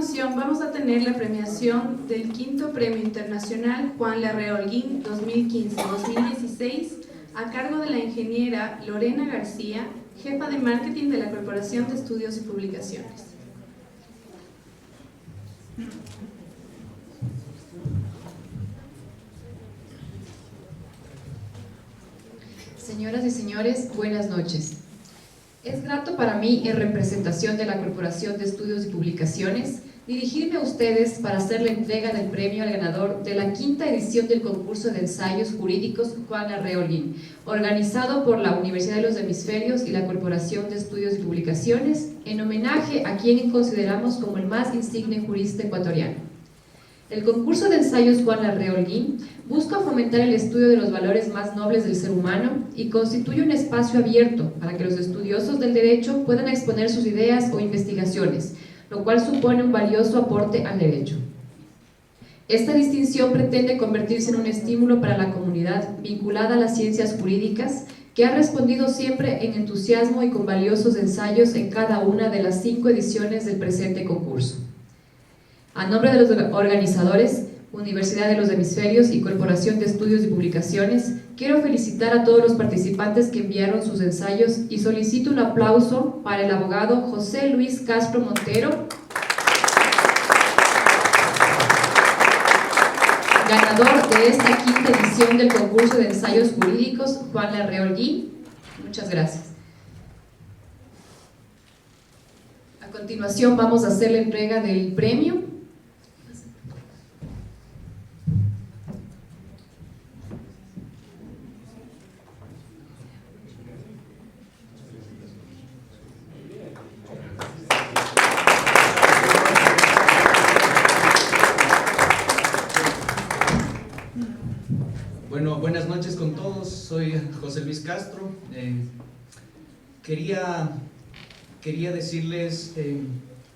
continuación vamos a tener la premiación del quinto Premio Internacional Juan Larrea Holguín 2015-2016 a cargo de la ingeniera Lorena García, jefa de marketing de la Corporación de Estudios y Publicaciones. Señoras y señores, buenas noches. Es grato para mí, en representación de la Corporación de Estudios y Publicaciones, dirigirme a ustedes para hacer la entrega del premio al ganador de la quinta edición del concurso de ensayos jurídicos Juan Larrea Holguín, organizado por la Universidad de los Hemisferios y la Corporación de Estudios y Publicaciones, en homenaje a quien consideramos como el más insigne jurista ecuatoriano. El concurso de ensayos Juan Larrea Holguín busca fomentar el estudio de los valores más nobles del ser humano y constituye un espacio abierto para que los estudiosos del derecho puedan exponer sus ideas o investigaciones, lo cual supone un valioso aporte al derecho. Esta distinción pretende convertirse en un estímulo para la comunidad vinculada a las ciencias jurídicas, que ha respondido siempre en entusiasmo y con valiosos ensayos en cada una de las 5 ediciones del presente concurso. A nombre de los organizadores, Universidad de los Hemisferios y Corporación de Estudios y Publicaciones, quiero felicitar a todos los participantes que enviaron sus ensayos y solicito un aplauso para el abogado José Luis Castro Montero, ganador de esta quinta edición del concurso de ensayos jurídicos Juan Larrea Holguín. Muchas gracias. A continuación vamos a hacer la entrega del premio. Bueno, buenas noches con todos, soy José Luis Castro. Quería decirles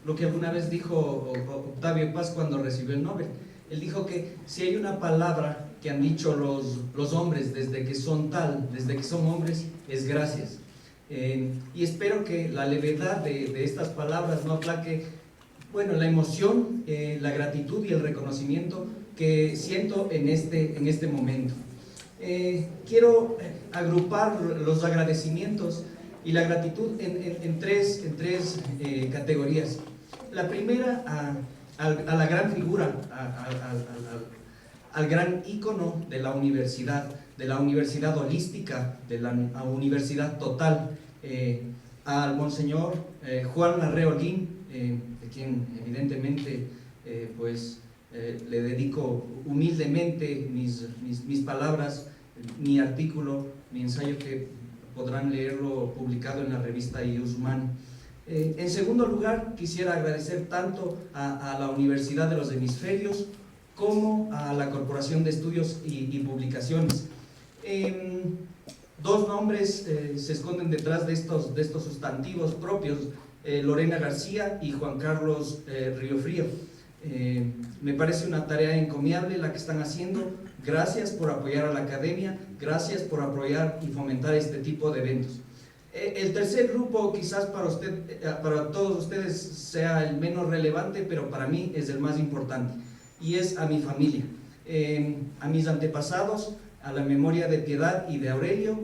lo que alguna vez dijo Octavio Paz cuando recibió el Nobel. Él dijo que si hay una palabra que han dicho los hombres desde que son hombres, es gracias. Y espero que la levedad de estas palabras no aplaque, bueno, la emoción, la gratitud y el reconocimiento que siento en este momento. Quiero agrupar los agradecimientos y la gratitud en tres categorías. La primera a la gran figura, al gran ícono de la universidad holística, de la universidad total, al monseñor Juan Larrea Holguín, de quien evidentemente le dedico humildemente mis palabras, mi artículo, mi ensayo, que podrán leerlo publicado en la revista Ius Humani. En segundo lugar, quisiera agradecer tanto a la Universidad de los Hemisferios como a la Corporación de Estudios y Publicaciones. Dos nombres se esconden detrás de estos sustantivos propios, Lorena García y Juan Carlos Riofrío. Me parece una tarea encomiable la que están haciendo. Gracias por apoyar a la academia, gracias por apoyar y fomentar este tipo de eventos. El tercer grupo, quizás para todos ustedes sea el menos relevante, pero para mí es el más importante, y es a mi familia, a mis antepasados, a la memoria de Piedad y de Aurelio,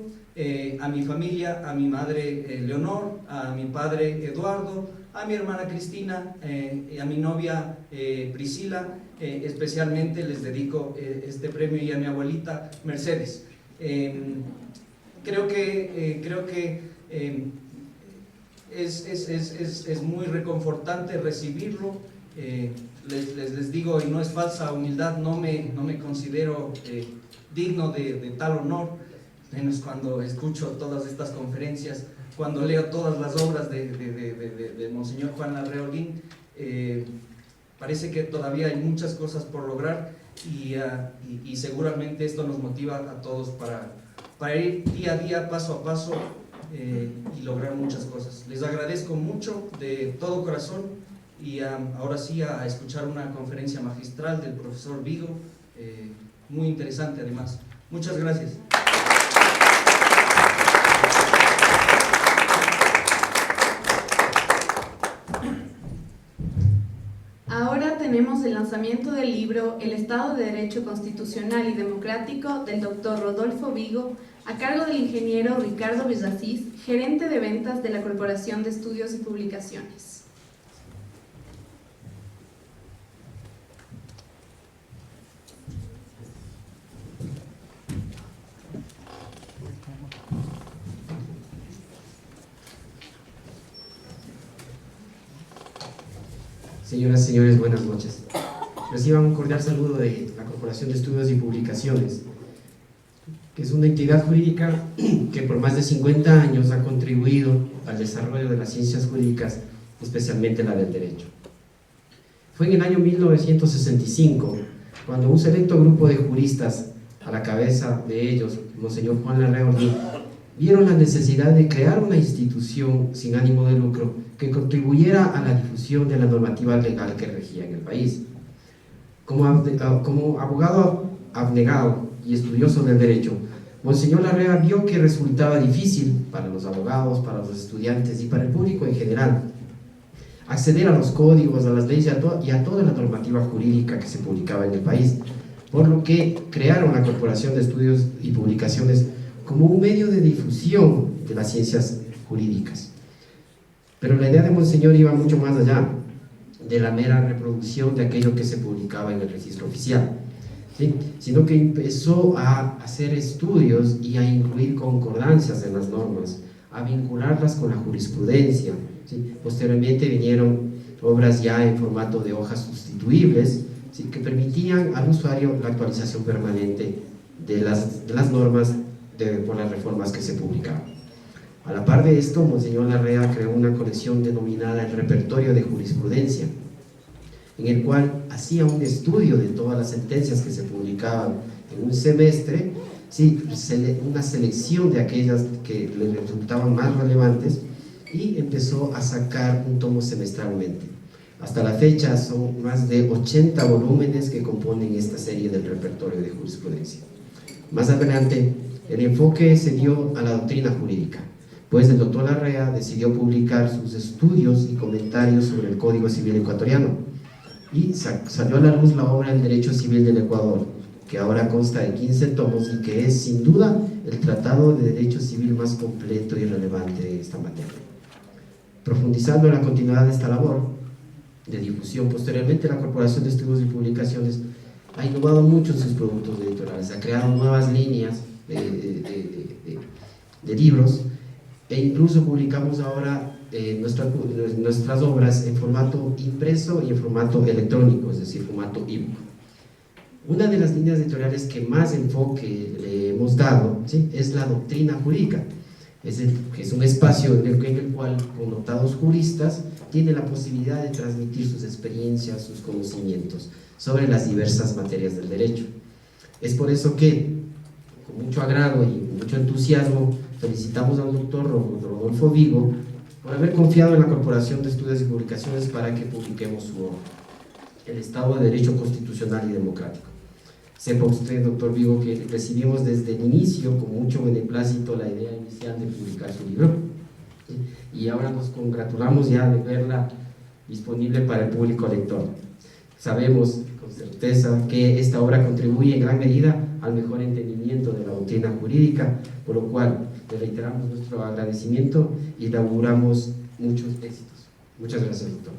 a mi familia, a mi madre Leonor, a mi padre Eduardo, a mi hermana Cristina, a mi novia Priscila. Especialmente les dedico este premio, y a mi abuelita Mercedes. Creo que es muy reconfortante recibirlo. Les digo, y no es falsa humildad, no me considero digno de tal honor, menos cuando escucho todas estas conferencias, cuando leo todas las obras de Monseñor Juan Larrea Holguín. Parece que todavía hay muchas cosas por lograr, y seguramente esto nos motiva a todos para ir día a día, paso a paso, y lograr muchas cosas. Les agradezco mucho de todo corazón, y ahora sí a escuchar una conferencia magistral del profesor Vigo, muy interesante además. Muchas gracias. tenemos el lanzamiento del libro El Estado de Derecho Constitucional y Democrático del Dr. Rodolfo Vigo, a cargo del ingeniero Ricardo Villasís, gerente de ventas de la Corporación de Estudios y Publicaciones. Señoras y señores, buenas noches. Reciban un cordial saludo de la Corporación de Estudios y Publicaciones, que es una entidad jurídica que por más de 50 años ha contribuido al desarrollo de las ciencias jurídicas, especialmente la del derecho. Fue en el año 1965 cuando un selecto grupo de juristas, a la cabeza de ellos, Monseñor Juan Larrea Holguín, vieron la necesidad de crear una institución sin ánimo de lucro que contribuyera a la difusión de la normativa legal que regía en el país. Como abogado abnegado y estudioso del derecho, Monseñor Larrea vio que resultaba difícil para los abogados, para los estudiantes y para el público en general acceder a los códigos, a las leyes y a toda la normativa jurídica que se publicaba en el país, por lo que crearon la Corporación de Estudios y Publicaciones como un medio de difusión de las ciencias jurídicas. Pero la idea de Monseñor iba mucho más allá de la mera reproducción de aquello que se publicaba en el registro oficial, ¿sí? Sino que empezó a hacer estudios y a incluir concordancias en las normas, a vincularlas con la jurisprudencia, ¿sí? Posteriormente vinieron obras ya en formato de hojas sustituibles, ¿sí? Que permitían al usuario la actualización permanente de las normas por las reformas que se publicaban. A la par de esto, Monseñor Larrea creó una colección denominada el Repertorio de Jurisprudencia, en el cual hacía un estudio de todas las sentencias que se publicaban en un semestre, ¿sí? Una selección de aquellas que le resultaban más relevantes, y empezó a sacar un tomo semestralmente. Hasta la fecha son más de 80 volúmenes que componen esta serie del Repertorio de Jurisprudencia. Más adelante, el enfoque se dio a la doctrina jurídica, pues el doctor Larrea decidió publicar sus estudios y comentarios sobre el Código Civil ecuatoriano, y salió a la luz la obra El Derecho Civil del Ecuador, que ahora consta de 15 tomos y que es sin duda el tratado de derecho civil más completo y relevante de esta materia. Profundizando en la continuidad de esta labor de difusión, posteriormente la Corporación de Estudios y Publicaciones ha innovado mucho en sus productos editoriales, ha creado nuevas líneas de libros, e incluso publicamos ahora nuestras obras en formato impreso y en formato electrónico, es decir, formato ebook. Una de las líneas editoriales que más enfoque le hemos dado, ¿sí?, es la doctrina jurídica. Es un espacio en el cual connotados juristas tienen la posibilidad de transmitir sus experiencias, sus conocimientos sobre las diversas materias del derecho. Es por eso que, con mucho agrado y mucho entusiasmo, felicitamos al doctor Rodolfo Vigo por haber confiado en la Corporación de Estudios y Publicaciones para que publiquemos su obra, El Estado de Derecho Constitucional y Democrático. Sepa usted, doctor Vigo, que recibimos desde el inicio con mucho beneplácito la idea inicial de publicar su libro, ¿sí?, y ahora nos congratulamos ya de verla disponible para el público lector. Sabemos con certeza que esta obra contribuye en gran medida al mejor entendimiento de la doctrina jurídica, por lo cual le reiteramos nuestro agradecimiento y le auguramos muchos éxitos. Muchas gracias, doctor.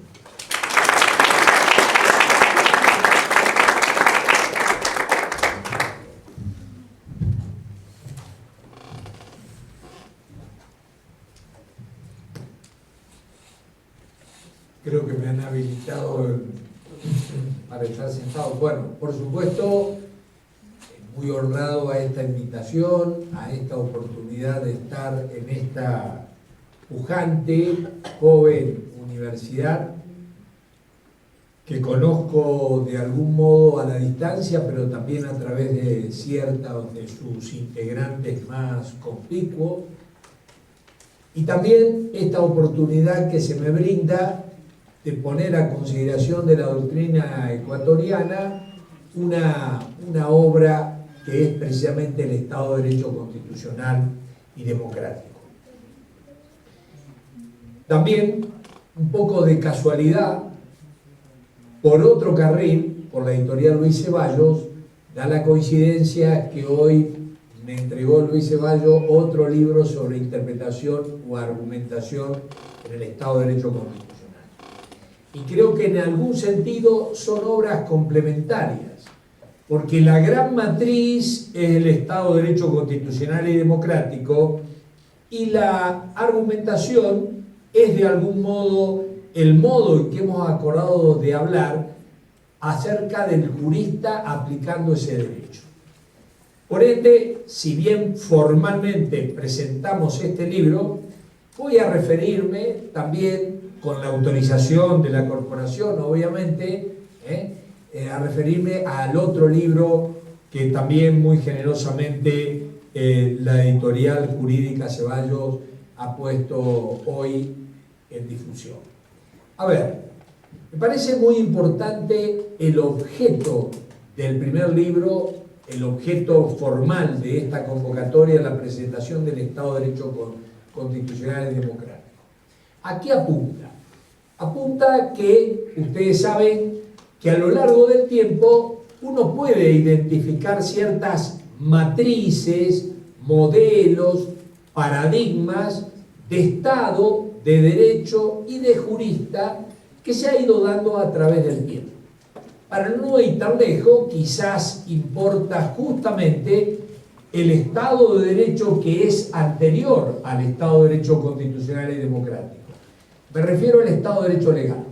Creo que me han habilitado para estar sentado. Bueno, por supuesto, muy honrado a esta invitación, a esta oportunidad de estar en esta pujante, joven universidad que conozco de algún modo a la distancia, pero también a través de ciertos de sus integrantes más conspicuos, y también esta oportunidad que se me brinda de poner a consideración de la doctrina ecuatoriana una obra que es precisamente el Estado de Derecho Constitucional y Democrático. También, un poco de casualidad, Por otro carril, por la editorial Luis Ceballos, da la coincidencia que hoy me entregó Luis Ceballos otro libro sobre interpretación o argumentación en el Estado de Derecho Constitucional. Y creo que en algún sentido son obras complementarias, porque la gran matriz es el Estado de Derecho Constitucional y Democrático, y la argumentación es de algún modo el modo en que hemos acordado de hablar acerca del jurista aplicando ese derecho. Por ende, si bien formalmente presentamos este libro, voy a referirme también, con la autorización de la corporación, obviamente, a referirme al otro libro que también muy generosamente la editorial jurídica Ceballos ha puesto hoy en difusión. A ver, me parece muy importante el objeto del primer libro, el objeto formal de esta convocatoria, la presentación del Estado de Derecho Constitucional y Democrático. ¿A qué apunta? Apunta que ustedes saben que a lo largo del tiempo uno puede identificar ciertas matrices, modelos, paradigmas de Estado, de derecho y de jurista que se ha ido dando a través del tiempo. Para no ir tan lejos, quizás importa justamente el Estado de Derecho que es anterior al Estado de Derecho Constitucional y Democrático. Me refiero al Estado de Derecho Legal.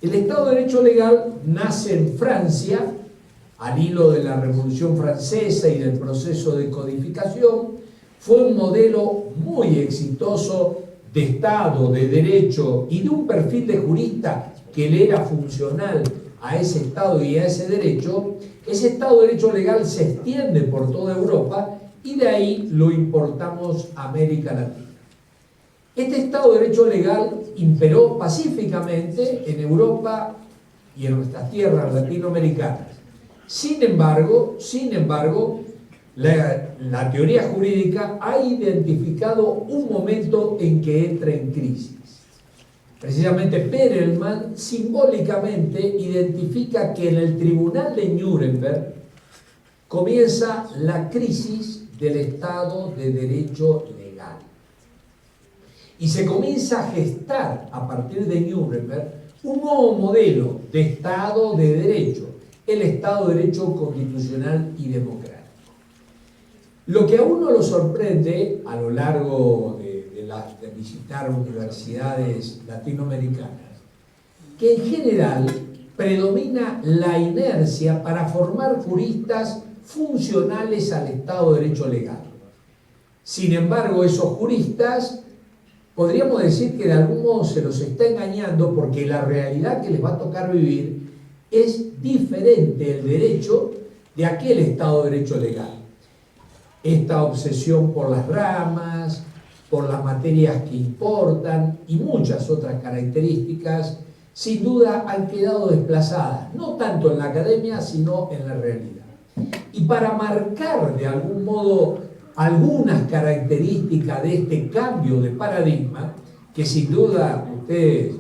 El Estado de Derecho Legal nace en Francia, al hilo de la Revolución Francesa y del proceso de codificación. Fue un modelo muy exitoso de Estado, de Derecho y de un perfil de jurista que le era funcional a ese Estado y a ese derecho. Ese Estado de Derecho Legal se extiende por toda Europa y de ahí lo importamos a América Latina. Este Estado de Derecho Legal imperó pacíficamente en Europa y en nuestras tierras latinoamericanas. Sin embargo, la teoría jurídica ha identificado un momento en que entra en crisis. Precisamente Perelman simbólicamente identifica que en el Tribunal de Nuremberg comienza la crisis del Estado de Derecho Legal. Y se comienza a gestar a partir de Nuremberg un nuevo modelo de Estado de Derecho, el Estado de Derecho Constitucional y Democrático. Lo que a uno lo sorprende a lo largo de visitar universidades latinoamericanas, que en general predomina la inercia para formar juristas funcionales al Estado de Derecho Legal. Sin embargo, esos juristas, podríamos decir que de algún modo se los está engañando, porque la realidad que les va a tocar vivir es diferente el derecho de aquel Estado de Derecho Legal. Esta obsesión por las ramas, por las materias que importan y muchas otras características, sin duda han quedado desplazadas, no tanto en la academia, sino en la realidad. Y para marcar de algún modo algunas características de este cambio de paradigma, que sin duda ustedes,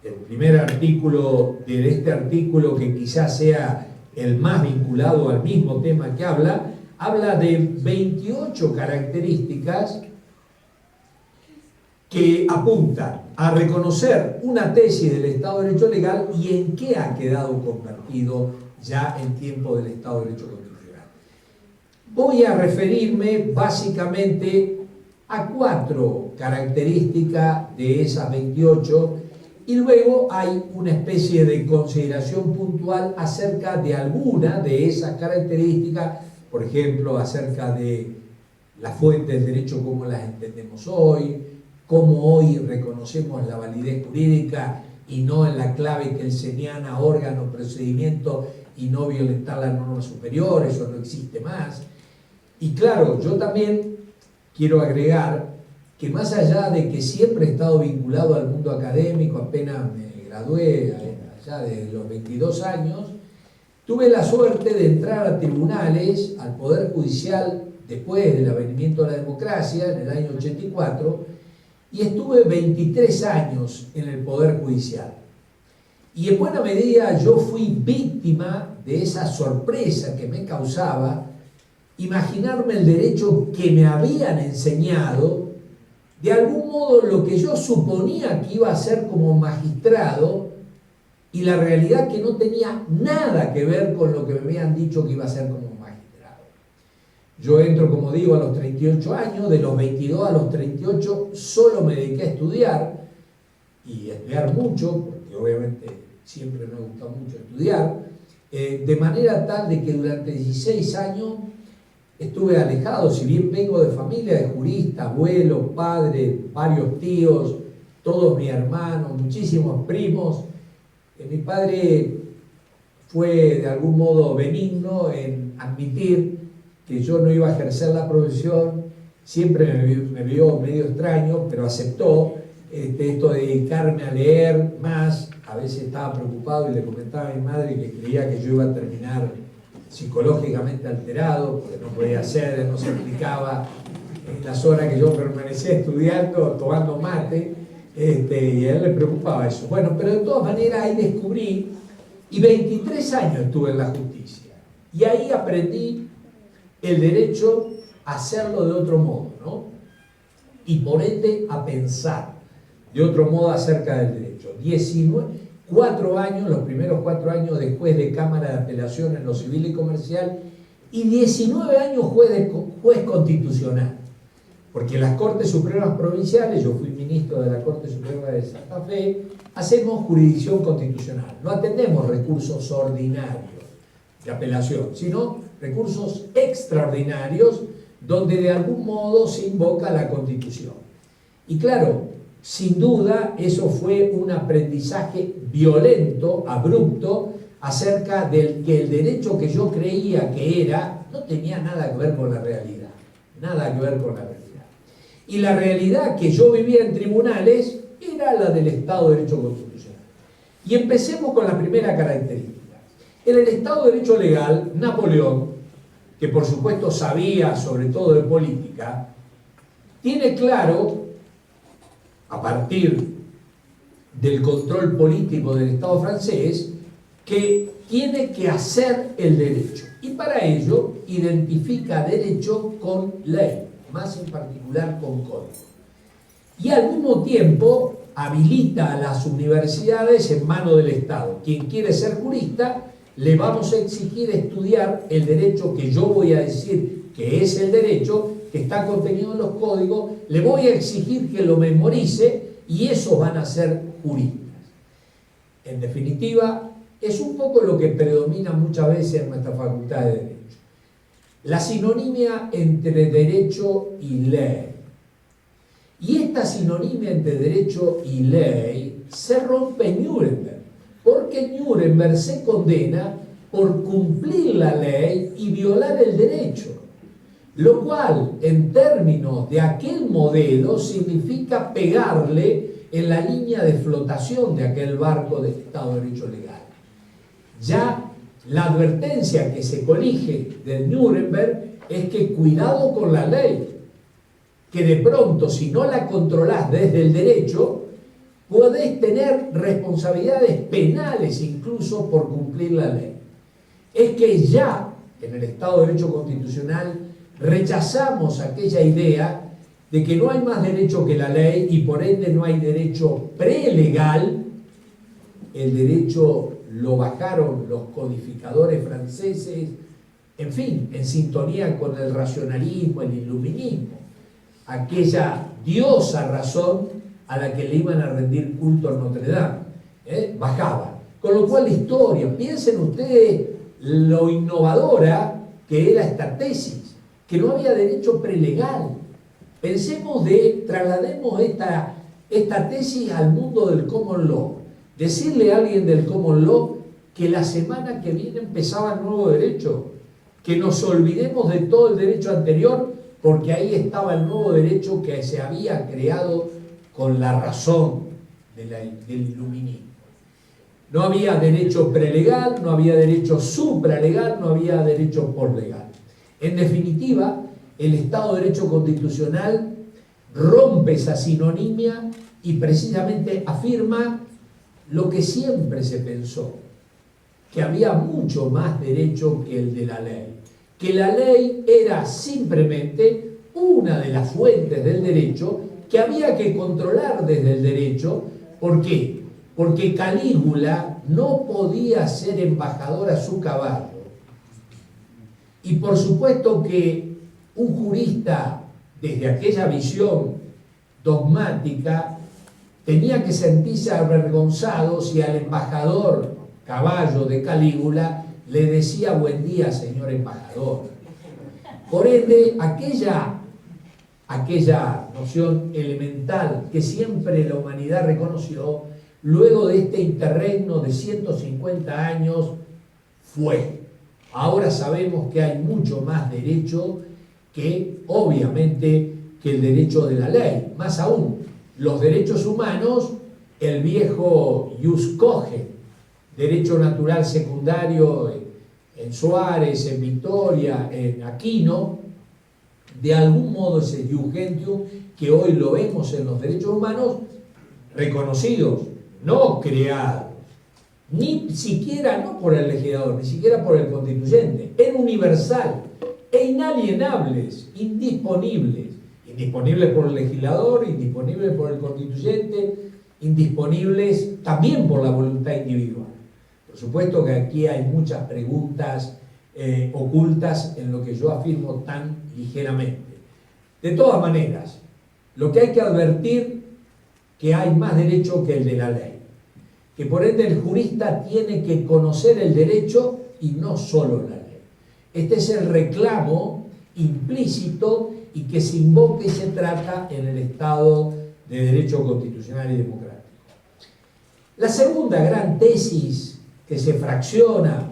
el primer artículo de este artículo, que quizás sea el más vinculado al mismo tema que habla de 28 características que apuntan a reconocer una tesis del Estado de Derecho Legal y en qué ha quedado convertido ya en tiempo del Estado de Derecho Constitucional. Voy a referirme básicamente a 4 características de esas 28 y luego hay una especie de consideración puntual acerca de alguna de esas características, por ejemplo, acerca de las fuentes del derecho como las entendemos hoy, cómo hoy reconocemos la validez jurídica y no en la clave que señala órgano, procedimiento y no violentar las normas superiores, eso no existe más. Y claro, yo también quiero agregar que más allá de que siempre he estado vinculado al mundo académico, apenas me gradué allá de los 22 años, tuve la suerte de entrar a tribunales, al Poder Judicial, después del advenimiento de la democracia, en el año 84, y estuve 23 años en el Poder Judicial. Y en buena medida yo fui víctima de esa sorpresa que me causaba imaginarme el derecho que me habían enseñado, de algún modo lo que yo suponía que iba a ser como magistrado, y la realidad que no tenía nada que ver con lo que me habían dicho que iba a ser como magistrado. Yo entro, como digo, a los 38 años, de los 22 a los 38 solo me dediqué a estudiar, y estudiar mucho, porque obviamente siempre me gusta mucho estudiar, de manera tal de que durante 16 años estuve alejado, si bien vengo de familia de juristas, abuelos, padres, varios tíos, todos mis hermanos, muchísimos primos. Mi padre fue de algún modo benigno en admitir que yo no iba a ejercer la profesión, siempre me vio medio extraño, pero aceptó esto de dedicarme a leer más. A veces estaba preocupado y le comentaba a mi madre que creía que yo iba a terminar psicológicamente alterado, porque no podía hacer, no se explicaba en las horas que yo permanecía estudiando, tomando mate, y a él le preocupaba eso. Bueno, pero de todas maneras ahí descubrí, y 23 años estuve en la justicia, y ahí aprendí el derecho a hacerlo de otro modo, ¿no? Y por ende a pensar de otro modo acerca del derecho. 4 años, los primeros 4 años de juez de Cámara de Apelación en lo civil y comercial, y 19 años juez constitucional, porque en las Cortes Supremas Provinciales, yo fui ministro de la Corte Suprema de Santa Fe, hacemos jurisdicción constitucional, no atendemos recursos ordinarios de apelación, sino recursos extraordinarios donde de algún modo se invoca la Constitución. Y claro, sin duda, eso fue un aprendizaje violento, abrupto, acerca del que el derecho que yo creía que era, no tenía nada que ver con la realidad. Nada que ver con la realidad. Y la realidad que yo vivía en tribunales era la del Estado de Derecho Constitucional. Y empecemos con la primera característica. En el Estado de Derecho Legal, Napoleón, que por supuesto sabía sobre todo de política, tiene claro, a partir del control político del Estado francés, que tiene que hacer el derecho. Y para ello identifica derecho con ley, más en particular con código. Y al mismo tiempo habilita a las universidades en manos del Estado. Quien quiere ser jurista, le vamos a exigir estudiar el derecho que yo voy a decir que es el derecho, que está contenido en los códigos, le voy a exigir que lo memorice y esos van a ser juristas. En definitiva, es un poco lo que predomina muchas veces en nuestra facultad de Derecho. La sinonimia entre derecho y ley. Y esta sinonimia entre derecho y ley se rompe en Nuremberg, porque en Nuremberg se condena por cumplir la ley y violar el derecho. Lo cual, en términos de aquel modelo, significa pegarle en la línea de flotación de aquel barco de Estado de Derecho Legal. Ya la advertencia que se colige del Nuremberg es que cuidado con la ley, que de pronto, si no la controlás desde el derecho, podés tener responsabilidades penales incluso por cumplir la ley. Es que ya en el Estado de Derecho Constitucional rechazamos aquella idea de que no hay más derecho que la ley y por ende no hay derecho prelegal. El derecho lo bajaron los codificadores franceses, en fin, en sintonía con el racionalismo, el iluminismo, aquella diosa razón a la que le iban a rendir culto en Notre Dame, bajaba. Con lo cual la historia, piensen ustedes lo innovadora que era esta tesis, que no había derecho prelegal. Traslademos esta tesis al mundo del common law. Decirle a alguien del common law que la semana que viene empezaba el nuevo derecho, que nos olvidemos de todo el derecho anterior, porque ahí estaba el nuevo derecho que se había creado con la razón del iluminismo. No había derecho prelegal, no había derecho supralegal, no había derecho poslegal. En definitiva, el Estado de Derecho Constitucional rompe esa sinonimia y precisamente afirma lo que siempre se pensó, que había mucho más derecho que el de la ley, que la ley era simplemente una de las fuentes del derecho que había que controlar desde el derecho. ¿Por qué? Porque Calígula no podía ser embajador a su caballo. Y por supuesto que un jurista, desde aquella visión dogmática, tenía que sentirse avergonzado si al embajador caballo de Calígula le decía buen día, señor embajador. Por ende, aquella noción elemental que siempre la humanidad reconoció, luego de este interregno de 150 años, fue. Ahora sabemos que hay mucho más derecho que, obviamente, que el derecho de la ley. Más aún, los derechos humanos, el viejo ius cogens, derecho natural secundario en Suárez, en Victoria, en Aquino, de algún modo ese ius gentium que hoy lo vemos en los derechos humanos reconocidos, no creados, ni siquiera no por el legislador, ni siquiera por el constituyente, en universal e inalienables, indisponibles por el legislador, indisponibles por el constituyente, indisponibles también por la voluntad individual. Por supuesto que aquí hay muchas preguntas ocultas en lo que yo afirmo tan ligeramente. De todas maneras, lo que hay que advertir que hay más derecho que el de la ley, que por ende el jurista tiene que conocer el derecho y no solo la ley. Este es el reclamo implícito y que se invoca y se trata en el Estado de Derecho Constitucional y Democrático. La segunda gran tesis que se fracciona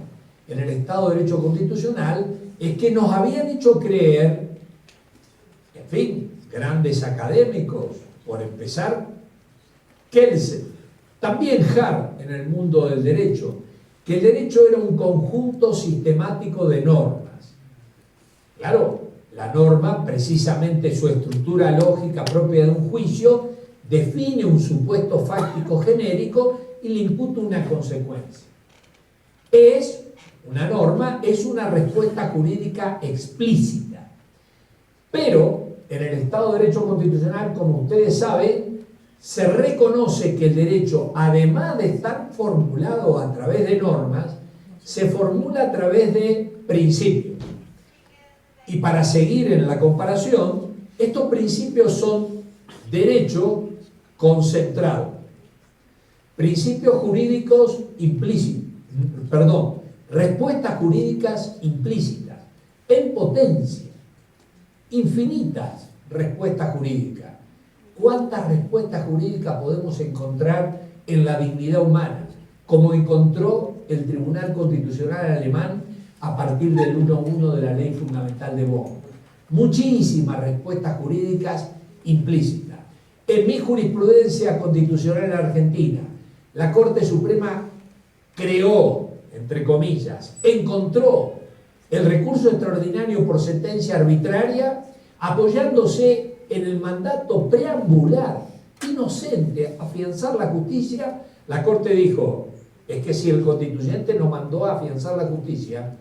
en el Estado de Derecho Constitucional es que nos habían hecho creer, en fin, grandes académicos, por empezar, Kelsen, también Hart en el mundo del derecho, que el derecho era un conjunto sistemático de normas. Claro, la norma, precisamente su estructura lógica propia de un juicio, define un supuesto fáctico genérico y le imputa una consecuencia. Una norma es una respuesta jurídica explícita. Pero en el Estado de Derecho Constitucional, como ustedes saben, se reconoce que el derecho, además de estar formulado a través de normas, se formula a través de principios. Y para seguir en la comparación, estos principios son derecho concentrado, principios jurídicos implícitos, respuestas jurídicas implícitas, en potencia, infinitas respuestas jurídicas. ¿Cuántas respuestas jurídicas podemos encontrar en la dignidad humana? Como encontró el Tribunal Constitucional alemán a partir del 1.1 de la Ley Fundamental de Bonn. Muchísimas respuestas jurídicas implícitas. En mi jurisprudencia constitucional en Argentina, la Corte Suprema creó, entre comillas, encontró el recurso extraordinario por sentencia arbitraria apoyándose en el mandato preambular inocente, afianzar la justicia. La Corte dijo, es que si el constituyente nos mandó a afianzar la justicia,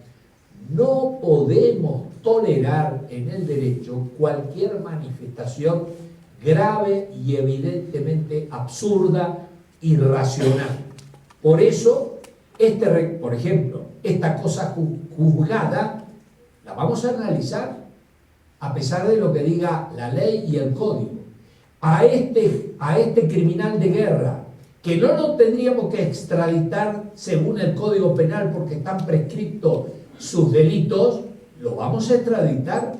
no podemos tolerar en el derecho cualquier manifestación grave y evidentemente absurda, irracional. Por eso, por ejemplo, esta cosa juzgada la vamos a analizar a pesar de lo que diga la ley y el código. A este criminal de guerra, que no lo tendríamos que extraditar según el Código Penal porque están prescriptos sus delitos, lo vamos a extraditar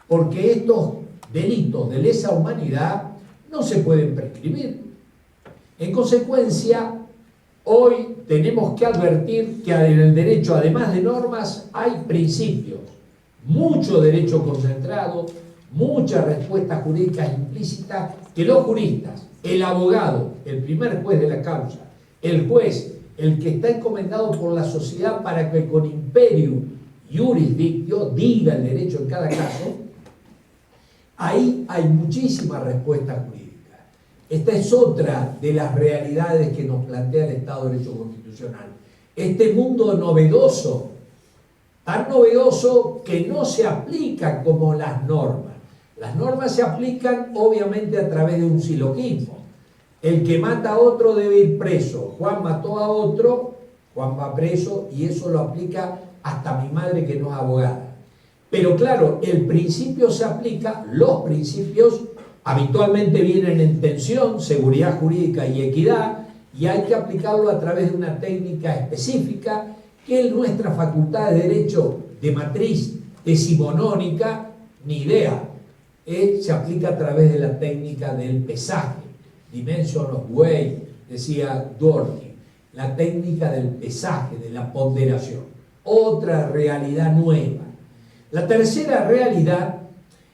porque estos delitos de lesa humanidad no se pueden prescribir. En consecuencia, hoy tenemos que advertir que en el derecho, además de normas, hay principios, mucho derecho concentrado, muchas respuestas jurídicas implícitas que los juristas, el abogado, el primer juez de la causa, el juez, el que está encomendado por la sociedad para que con imperium iuris dictio diga el derecho en cada caso, ahí hay muchísimas respuestas jurídicas. Esta es otra de las realidades que nos plantea el Estado de Derecho Constitucional. Este mundo novedoso, tan novedoso que no se aplica como las normas. Las normas se aplican obviamente a través de un silogismo. El que mata a otro debe ir preso. Juan mató a otro, Juan va preso, y eso lo aplica hasta mi madre, que no es abogada. Pero claro, el principio se aplica, los principios habitualmente vienen en tensión, seguridad jurídica y equidad, y hay que aplicarlo a través de una técnica específica que en nuestra facultad de Derecho de matriz decimonónica, ni idea, se aplica a través de la técnica del pesaje, dimension of weight, decía Dworkin, la técnica del pesaje, de la ponderación. Otra realidad nueva. La tercera realidad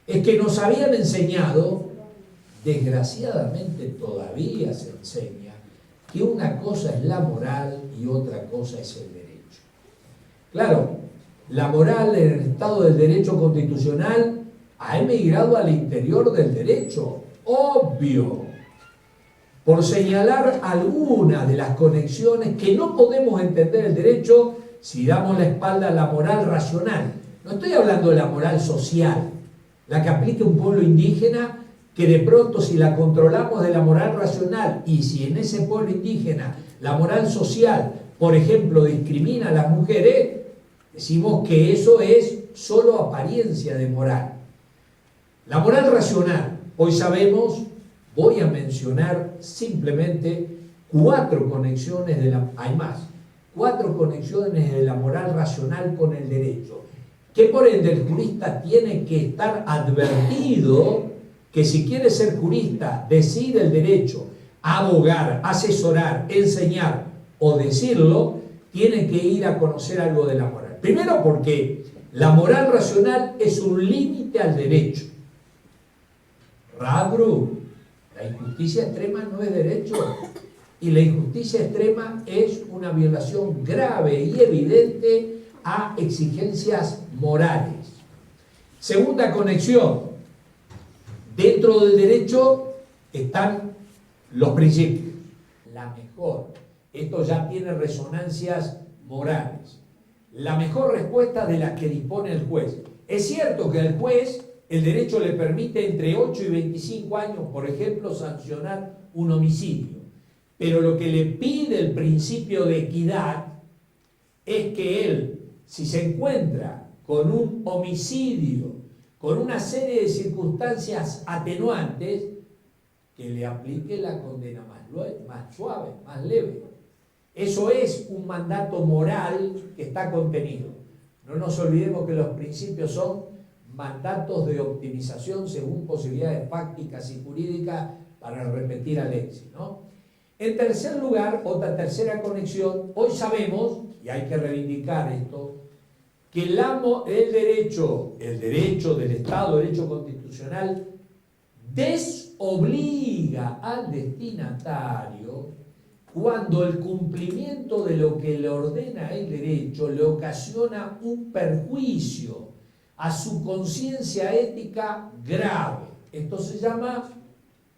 es que nos habían enseñado, desgraciadamente todavía se enseña, que una cosa es la moral y otra cosa es el derecho. Claro, la moral en el Estado del Derecho Constitucional ha emigrado al interior del derecho, obvio, por señalar alguna de las conexiones que no podemos entender el derecho si damos la espalda a la moral racional. No estoy hablando de la moral social, la que aplica un pueblo indígena, que de pronto, si la controlamos de la moral racional, y si en ese pueblo indígena la moral social, por ejemplo, discrimina a las mujeres, decimos que eso es solo apariencia de moral. La moral racional, hoy sabemos, voy a mencionar simplemente 4 conexiones hay más, 4 conexiones de la moral racional con el derecho, que por ende el jurista tiene que estar advertido que si quiere ser jurista, decir el derecho, abogar, asesorar, enseñar o decirlo, tiene que ir a conocer algo de la moral. Primero porque la moral racional es un límite al derecho. Rabru, la injusticia extrema no es derecho, y la injusticia extrema es una violación grave y evidente a exigencias morales. Segunda conexión, dentro del derecho están los principios. La mejor, esto ya tiene resonancias morales, la mejor respuesta de la que dispone el juez. Es cierto que al juez el derecho le permite entre 8 y 25 años, por ejemplo, sancionar un homicidio. Pero lo que le pide el principio de equidad es que él, si se encuentra con un homicidio, con una serie de circunstancias atenuantes, que le aplique la condena más suave, más leve. Eso es un mandato moral que está contenido. No nos olvidemos que los principios son mandatos de optimización según posibilidades fácticas y jurídicas para repetir a Lexi, ¿no? En tercer lugar, otra tercera conexión, hoy sabemos, y hay que reivindicar esto, que el derecho del Estado, derecho constitucional, desobliga al destinatario cuando el cumplimiento de lo que le ordena el derecho le ocasiona un perjuicio a su conciencia ética grave. Esto se llama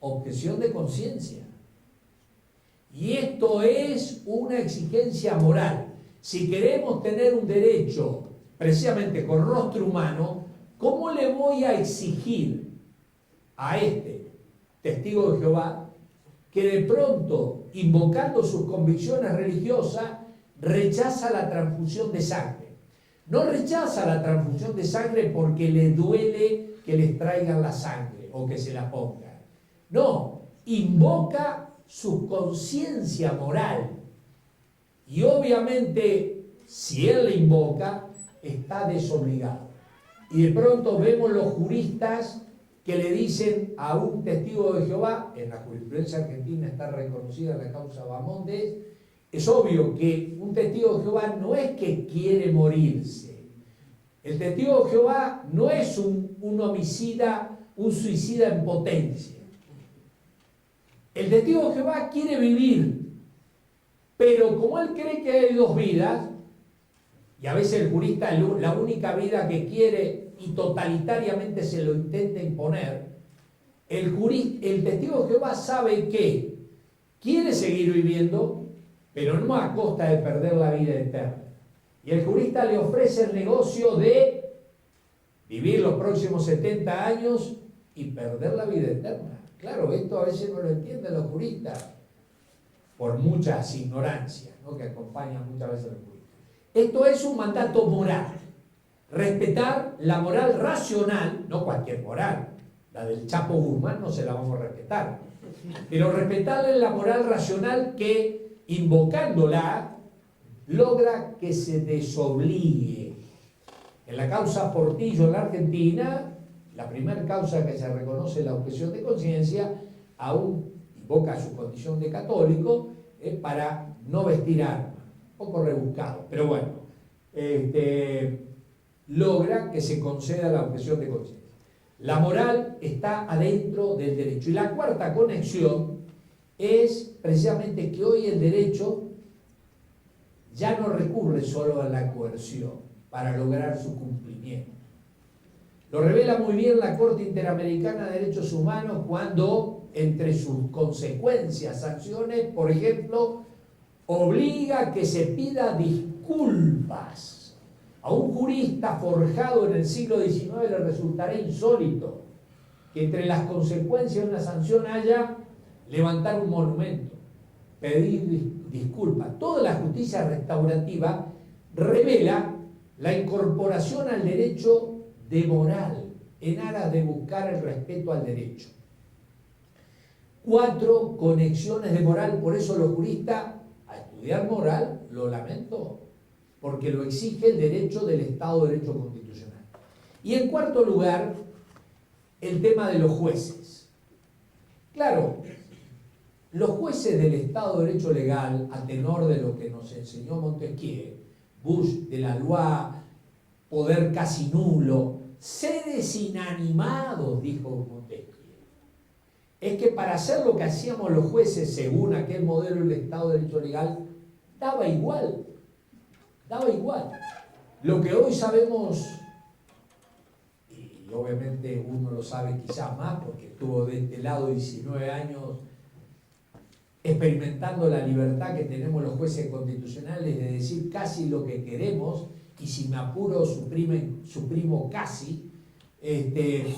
objeción de conciencia. Y esto es una exigencia moral. Si queremos tener un derecho precisamente con rostro humano, ¿cómo le voy a exigir a este testigo de Jehová que de pronto, invocando sus convicciones religiosas, rechaza la transfusión de sangre? No rechaza la transfusión de sangre porque le duele que les traigan la sangre o que se la pongan. No, invoca su conciencia moral. Y obviamente, si él le invoca, está desobligado. Y de pronto vemos los juristas que le dicen a un testigo de Jehová, en la jurisprudencia argentina está reconocida la causa Bamondes, es obvio que un testigo de Jehová no es que quiere morirse. El testigo de Jehová no es un homicida, un suicida en potencia. El testigo de Jehová quiere vivir, pero como él cree que hay 2 vidas, y a veces el jurista la única vida que quiere y totalitariamente se lo intenta imponer, el testigo de Jehová sabe que quiere seguir viviendo, pero no a costa de perder la vida eterna. Y el jurista le ofrece el negocio de vivir los próximos 70 años y perder la vida eterna. Claro, esto a veces no lo entienden los juristas, por muchas ignorancias, ¿no?, que acompañan muchas veces a los juristas. Esto es un mandato moral. Respetar la moral racional, no cualquier moral. La del Chapo Guzmán no se la vamos a respetar. Pero respetarle la moral racional que, invocándola, logra que se desobligue. En la causa Portillo en la Argentina, la primera causa que se reconoce la objeción de conciencia, aún invoca su condición de católico para no vestir armas. Un poco rebuscado, pero bueno, logra que se conceda la objeción de conciencia. La moral está adentro del derecho. Y la cuarta conexión es precisamente que hoy el derecho ya no recurre solo a la coerción para lograr su cumplimiento. Lo revela muy bien la Corte Interamericana de Derechos Humanos cuando, entre sus consecuencias, sanciones, por ejemplo, obliga a que se pida disculpas. A un jurista forjado en el siglo XIX le resultará insólito que entre las consecuencias de una sanción haya levantar un monumento, pedir disculpas. Toda la justicia restaurativa revela la incorporación al derecho de moral en aras de buscar el respeto al derecho. 4 conexiones de moral, por eso los juristas a estudiar moral, lo lamento, porque lo exige el derecho del Estado de Derecho Constitucional. Y en cuarto lugar, el tema de los jueces. Claro, los jueces del Estado de Derecho Legal, a tenor de lo que nos enseñó Montesquieu, Bush de la Loi, poder casi nulo, seres inanimados, dijo Montesquieu. Es que para hacer lo que hacíamos los jueces, según aquel modelo del Estado de Derecho Legal, daba igual. Daba igual. Lo que hoy sabemos, y obviamente uno lo sabe quizás más porque estuvo de este lado 19 años experimentando la libertad que tenemos los jueces constitucionales de decir casi lo que queremos, y si me apuro suprimo casi, de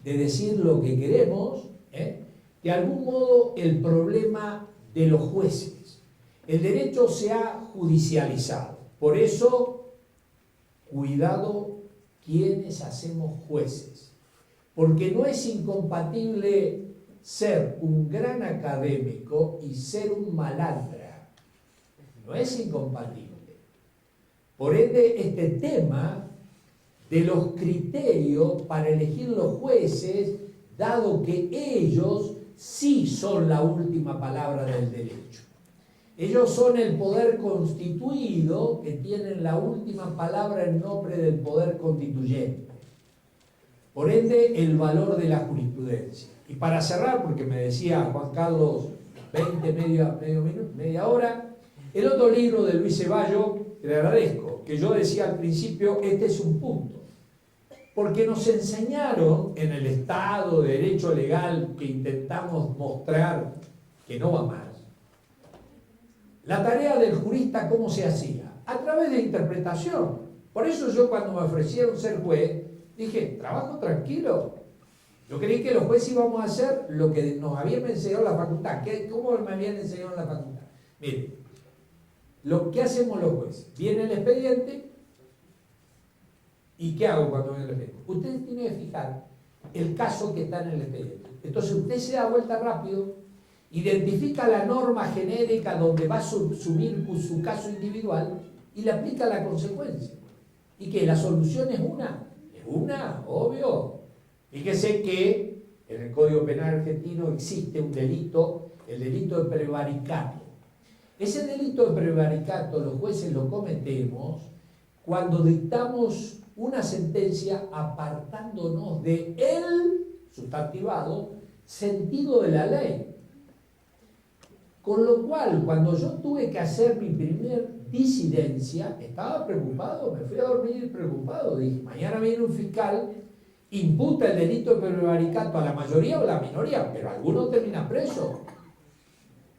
decir lo que queremos, de algún modo el problema de los jueces. El derecho se ha judicializado. Por eso, cuidado quienes hacemos jueces, porque no es incompatible ser un gran académico y ser un malandra. No es incompatible. Por ende, este tema de los criterios para elegir los jueces, dado que ellos sí son la última palabra del derecho. Ellos son el poder constituido que tienen la última palabra en nombre del poder constituyente. Por ende, el valor de la jurisprudencia. Y para cerrar, porque me decía Juan Carlos 20, media hora, el otro libro de Luis Ceballos, que le agradezco, que yo decía al principio, este es un punto. Porque nos enseñaron en el Estado de Derecho Legal que intentamos mostrar que no va más. La tarea del jurista, ¿cómo se hacía? A través de interpretación. Por eso yo cuando me ofrecieron ser juez, dije, trabajo tranquilo. Yo creí que los jueces íbamos a hacer lo que nos habían enseñado en la facultad. ¿Cómo me habían enseñado en la facultad? Miren, lo que hacemos los jueces, viene el expediente, ¿y qué hago cuando viene el expediente? Usted tiene que fijar el caso que está en el expediente. Entonces usted se da vuelta rápido, identifica la norma genérica donde va a subsumir su caso individual y le aplica la consecuencia. ¿Y que la solución es una? Es una, obvio. Fíjese que en el Código Penal argentino existe un delito, el delito de prevaricato. Ese delito de prevaricato los jueces lo cometemos cuando dictamos una sentencia apartándonos de el sustantivado sentido de la ley. Con lo cual, cuando yo tuve que hacer mi primer disidencia, estaba preocupado, me fui a dormir preocupado. Dije, mañana viene un fiscal imputa el delito de prevaricato a la mayoría o a la minoría, pero algunos terminan presos.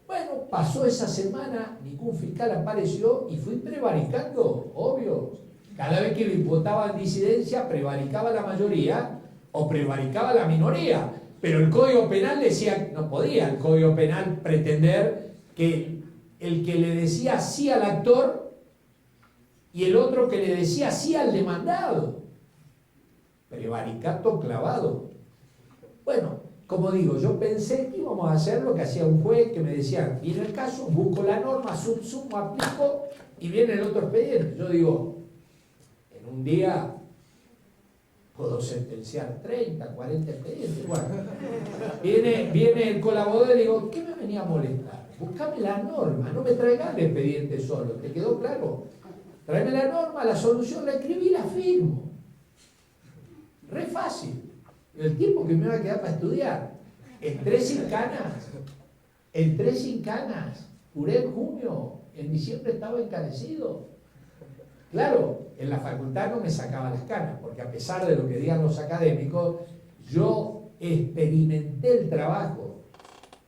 Bueno, pasó esa semana, ningún fiscal apareció y fui prevaricando, obvio. Cada vez que me imputaban disidencia, prevaricaba la mayoría o prevaricaba la minoría. Pero el Código Penal decía, no podía el Código Penal pretender que el que le decía sí al actor y el otro que le decía sí al demandado. Prevaricato clavado. Bueno, como digo, yo pensé que íbamos a hacer lo que hacía un juez que me decía, viene el caso, busco la norma, sumo, aplico y viene el otro expediente. Yo digo, en un día puedo sentenciar 30, 40 expedientes. Bueno, viene el colaborador y digo, ¿qué me venía a molestar? Buscame la norma, no me traigas el expediente solo, ¿te quedó claro? Tráeme la norma, la solución, la escribí y la firmo. Re fácil. El tiempo que me iba a quedar para estudiar. Entré sin canas. Juré en junio. En diciembre estaba encarecido. Claro, en la facultad no me sacaba las canas, porque a pesar de lo que digan los académicos, yo experimenté el trabajo.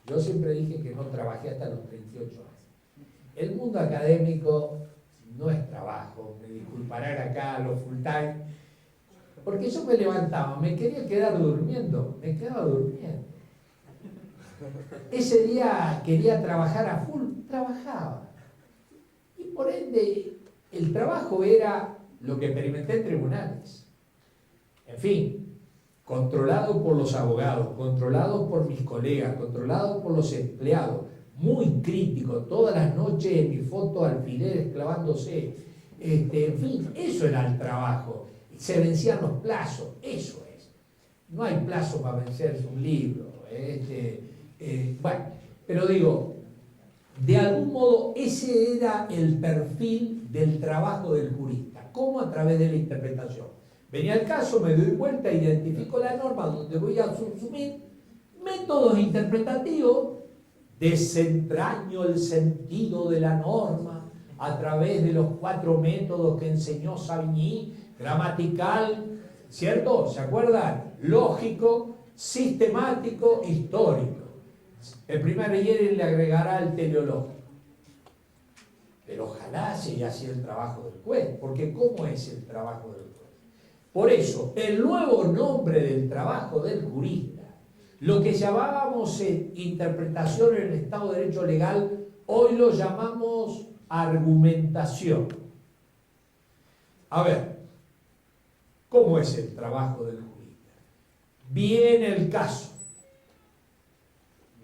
Yo siempre dije que no trabajé hasta los 38 años. El mundo académico no es trabajo, me disculparán acá los full time. Porque yo me levantaba, me quería quedar durmiendo, me quedaba durmiendo. Ese día quería trabajar a full, trabajaba. Y por ende, el trabajo era lo que experimenté en tribunales. En fin, controlado por los abogados, controlado por mis colegas, controlado por los empleados, muy crítico, todas las noches en mi foto alfileres clavándose. En fin, eso era el trabajo. Se vencían los plazos, eso es. No hay plazo para vencerse un libro. Bueno, pero digo, de algún modo ese era el perfil del trabajo del jurista. ¿Cómo? A través de la interpretación. Venía el caso, me doy vuelta, identifico la norma donde voy a subsumir métodos interpretativos, desentraño el sentido de la norma a través de los 4 métodos que enseñó Savigny, gramatical, ¿cierto? ¿Se acuerdan? Lógico, sistemático, histórico. El primer ayer le agregará el teleológico. Pero ojalá sea así el trabajo del juez, porque ¿cómo es el trabajo del juez? Por eso, el nuevo nombre del trabajo del jurista, lo que llamábamos interpretación en el Estado de Derecho Legal, hoy lo llamamos argumentación. A ver, ¿cómo es el trabajo del jurista? Viene el caso.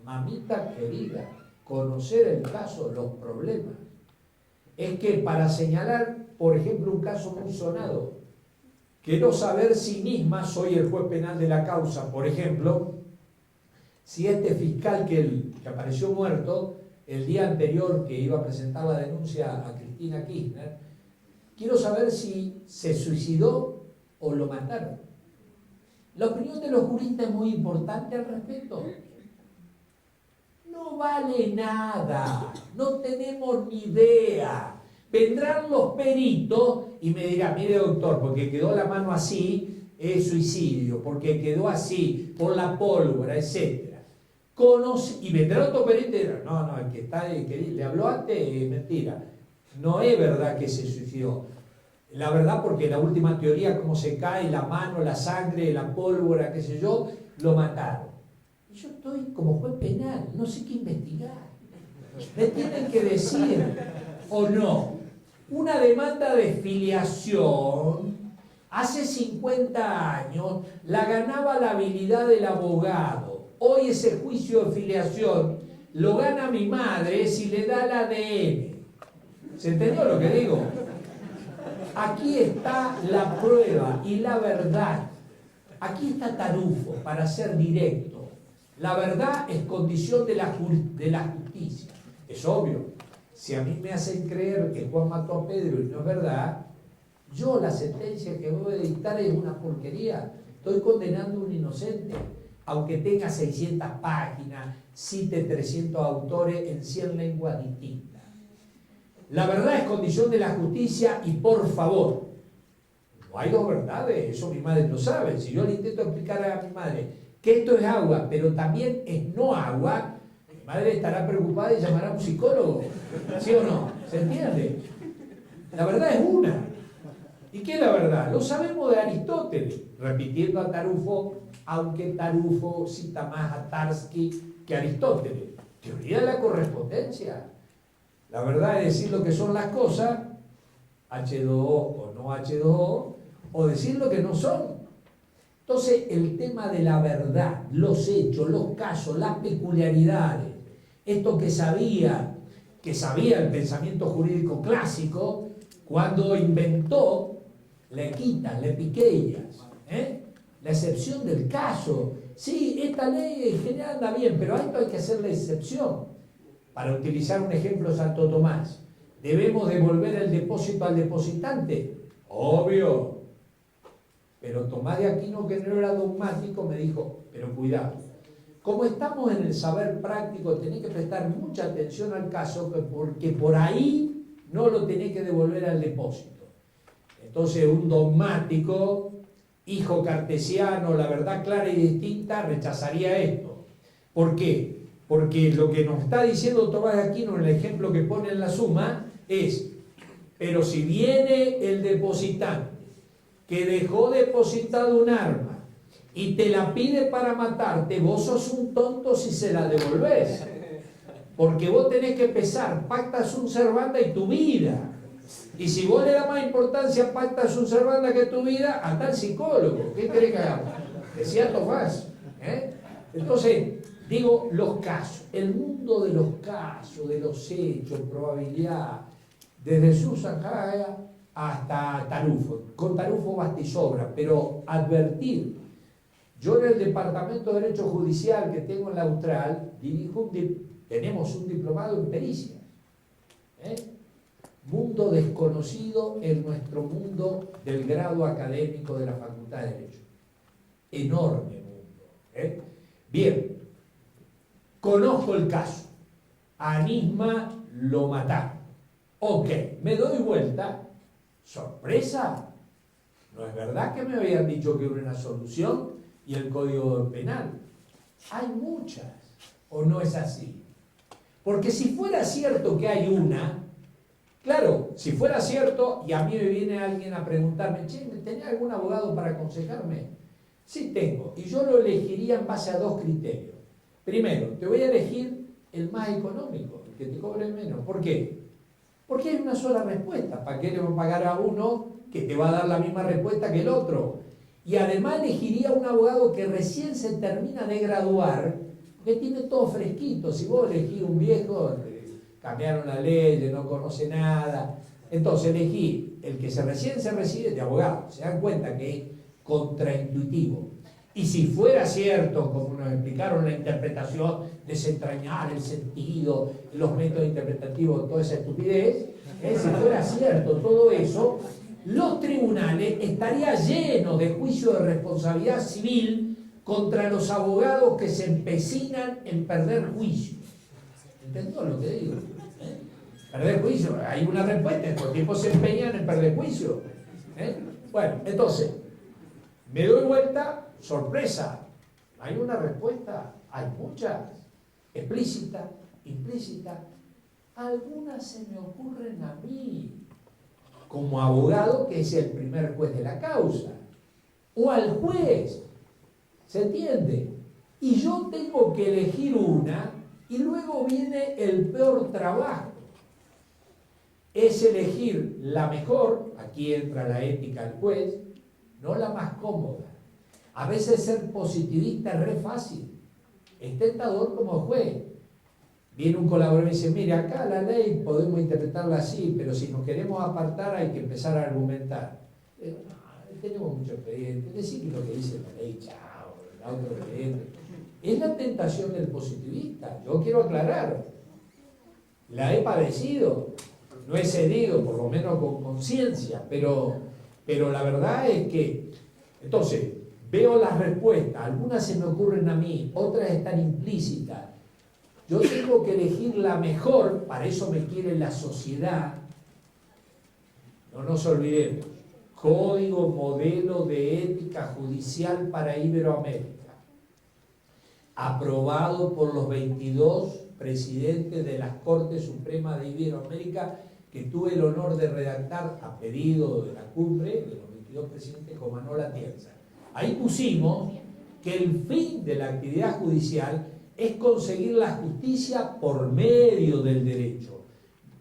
Mamita querida, conocer el caso, los problemas. Es que para señalar, por ejemplo, un caso muy sonado, quiero saber si misma soy el juez penal de la causa. Por ejemplo, si este fiscal que apareció muerto el día anterior que iba a presentar la denuncia a Cristina Kirchner, quiero saber si se suicidó o lo mataron. La opinión de los juristas es muy importante al respecto. No vale nada, no tenemos ni idea. Vendrán los peritos y me dirán, mire doctor, porque quedó la mano así, es suicidio, porque quedó así, por la pólvora, etc. Y vendrá otro perito y dirá, no, el que le habló antes es mentira. No es verdad que se suicidó. La verdad, porque la última teoría, cómo se cae, la mano, la sangre, la pólvora, qué sé yo, lo mataron. Y yo estoy como juez penal, no sé qué investigar. Me tienen que decir, o no, una demanda de filiación, hace 50 años, la ganaba la habilidad del abogado. Hoy ese juicio de filiación lo gana mi madre si le da el ADN. ¿Se entendió lo que digo? Aquí está la prueba y la verdad. Aquí está Tarufo, para ser directo. La verdad es condición de la justicia. Es obvio. Si a mí me hacen creer que Juan mató a Pedro y no es verdad, yo la sentencia que voy a dictar es una porquería. Estoy condenando a un inocente, aunque tenga 600 páginas, cite 300 autores en 100 lenguas distintas. La verdad es condición de la justicia y por favor, No hay dos verdades, eso mi madre lo sabe. Si yo le intento explicar a mi madre que esto es agua, pero también es no agua, mi madre estará preocupada y llamará a un psicólogo. ¿Sí o no? ¿Se entiende? La verdad es una. ¿Y qué es la verdad? Lo sabemos de Aristóteles, repitiendo a Tarufo, aunque Tarufo cita más a Tarski que a Aristóteles. Teoría de la correspondencia. La verdad es decir lo que son las cosas, H2O o no H2O, o decir lo que no son. Entonces, el tema de la verdad, los hechos, los casos, las peculiaridades, esto que sabía el pensamiento jurídico clásico, cuando inventó lequitas, lepiqueillas, la excepción del caso. Sí, esta ley en general anda bien, pero a esto hay que hacerle excepción. Para utilizar un ejemplo Santo Tomás, ¿debemos devolver el depósito al depositante? Obvio. Pero Tomás de Aquino, que no era dogmático, me dijo, pero cuidado, como estamos en el saber práctico, tenés que prestar mucha atención al caso, porque por ahí no lo tenés que devolver al depósito. Entonces un dogmático, hijo cartesiano, la verdad clara y distinta, rechazaría esto. ¿Por qué? Porque lo que nos está diciendo Tomás de Aquino en el ejemplo que pone en la suma es, pero si viene el depositante que dejó depositado un arma y te la pide para matarte, vos sos un tonto si se la devolvés. Porque vos tenés que pesar pacta sunt servanda y tu vida. Y si vos le das más importancia a pacta sunt servanda que tu vida, anda al psicólogo. ¿Qué querés que hagamos? Decía Tomás. Entonces, digo, los casos, el mundo de los casos, de los hechos, probabilidad, desde Susan Haga hasta Tarufo. Con Tarufo basta y sobra, pero advertir. Yo en el Departamento de Derecho Judicial que tengo en la Austral, tenemos un diplomado en pericia. Mundo desconocido en nuestro mundo del grado académico de la Facultad de Derecho. Enorme mundo. Bien, conozco el caso. A Anisma lo mataron. Ok, me doy vuelta. Sorpresa. No es verdad que me habían dicho que hubo una solución y el Código Penal. Hay muchas. ¿O no es así? Porque si fuera cierto que hay una, claro, si fuera cierto y a mí me viene alguien a preguntarme, che, ¿tenés algún abogado para aconsejarme? Sí tengo, y yo lo elegiría en base a dos criterios. Primero, te voy a elegir el más económico, el que te cobre menos. ¿Por qué? Porque hay una sola respuesta. ¿Para qué le van a pagar a uno que te va a dar la misma respuesta que el otro? Y además elegiría un abogado que recién se termina de graduar, que tiene todo fresquito. Si vos elegís un viejo, cambiaron la ley, no conoce nada. Entonces elegí el que recién se recibe de abogado. Se dan cuenta que es contraintuitivo. Y si fuera cierto, como nos explicaron la interpretación, desentrañar el sentido, los métodos interpretativos, toda esa estupidez, si fuera cierto todo eso, los tribunales estarían llenos de juicios de responsabilidad civil contra los abogados que se empecinan en perder juicio. ¿Entendió lo que digo? Perder juicio, hay una respuesta, estos tipos se empeñan en perder juicio. Bueno, entonces, me doy vuelta, sorpresa, hay una respuesta, hay muchas, explícita, implícita, algunas se me ocurren a mí, como abogado que es el primer juez de la causa, o al juez, ¿se entiende? Y yo tengo que elegir una, y luego viene el peor trabajo, es elegir la mejor, aquí entra la ética del juez, no la más cómoda. A veces ser positivista es re fácil, es tentador como juez. Viene un colaborador y dice, mire, acá la ley podemos interpretarla así, pero si nos queremos apartar hay que empezar a argumentar. Pero no, tenemos mucho expediente, decir lo que dice la ley, chao, el otro expediente. Es la tentación del positivista, yo quiero aclarar, la he padecido, no he cedido, por lo menos con conciencia, pero la verdad es que, entonces, veo las respuestas, algunas se me ocurren a mí, otras están implícitas. Yo tengo que elegir la mejor, para eso me quiere la sociedad. No nos olvidemos, Código Modelo de Ética Judicial para Iberoamérica, aprobado por los 22 presidentes de las Cortes Supremas de Iberoamérica, que tuve el honor de redactar a pedido de la cumbre de los 22 presidentes con Manuel Atienza. Ahí pusimos que el fin de la actividad judicial es conseguir la justicia por medio del derecho,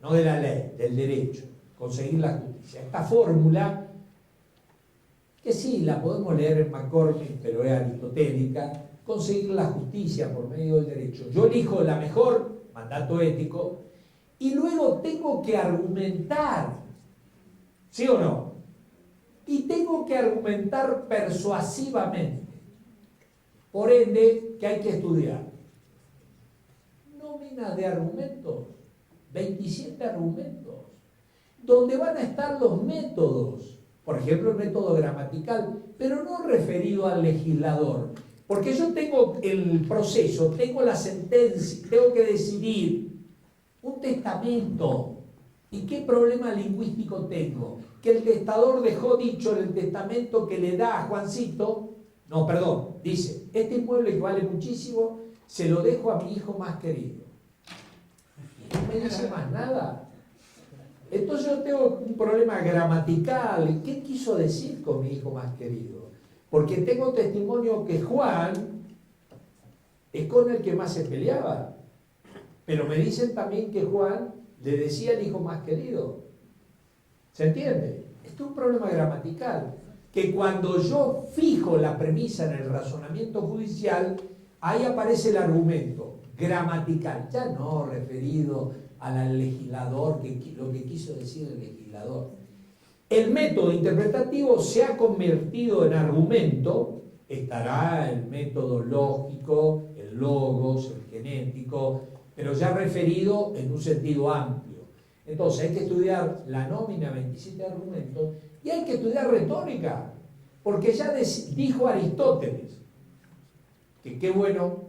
no de la ley, del derecho, conseguir la justicia. Esta fórmula, que sí, la podemos leer en McCormick, pero es aristotélica, conseguir la justicia por medio del derecho. Yo elijo la mejor, mandato ético, y luego tengo que argumentar, ¿sí o no? Y tengo que argumentar persuasivamente. Por ende, ¿qué hay que estudiar? Nómina de argumentos, 27 argumentos, donde van a estar los métodos, por ejemplo el método gramatical, pero no referido al legislador, porque yo tengo el proceso, tengo la sentencia, tengo que decidir un testamento. ¿Y qué problema lingüístico tengo? Que el testador dejó dicho en el testamento que le da a Juancito, no, perdón, dice, este inmueble que vale muchísimo, se lo dejo a mi hijo más querido. Y no me dice más nada. Entonces yo tengo un problema gramatical. ¿Qué quiso decir con mi hijo más querido? Porque tengo testimonio que Juan es con el que más se peleaba. Pero me dicen también que Juan le decía al hijo más querido. ¿Se entiende? Esto es un problema gramatical. Que cuando yo fijo la premisa en el razonamiento judicial, ahí aparece el argumento gramatical, ya no referido al legislador, lo que quiso decir el legislador. El método interpretativo se ha convertido en argumento, estará el método lógico, el logos, el genético, pero ya referido en un sentido amplio. Entonces hay que estudiar la nómina 27 argumentos y hay que estudiar retórica, porque ya dijo Aristóteles que qué bueno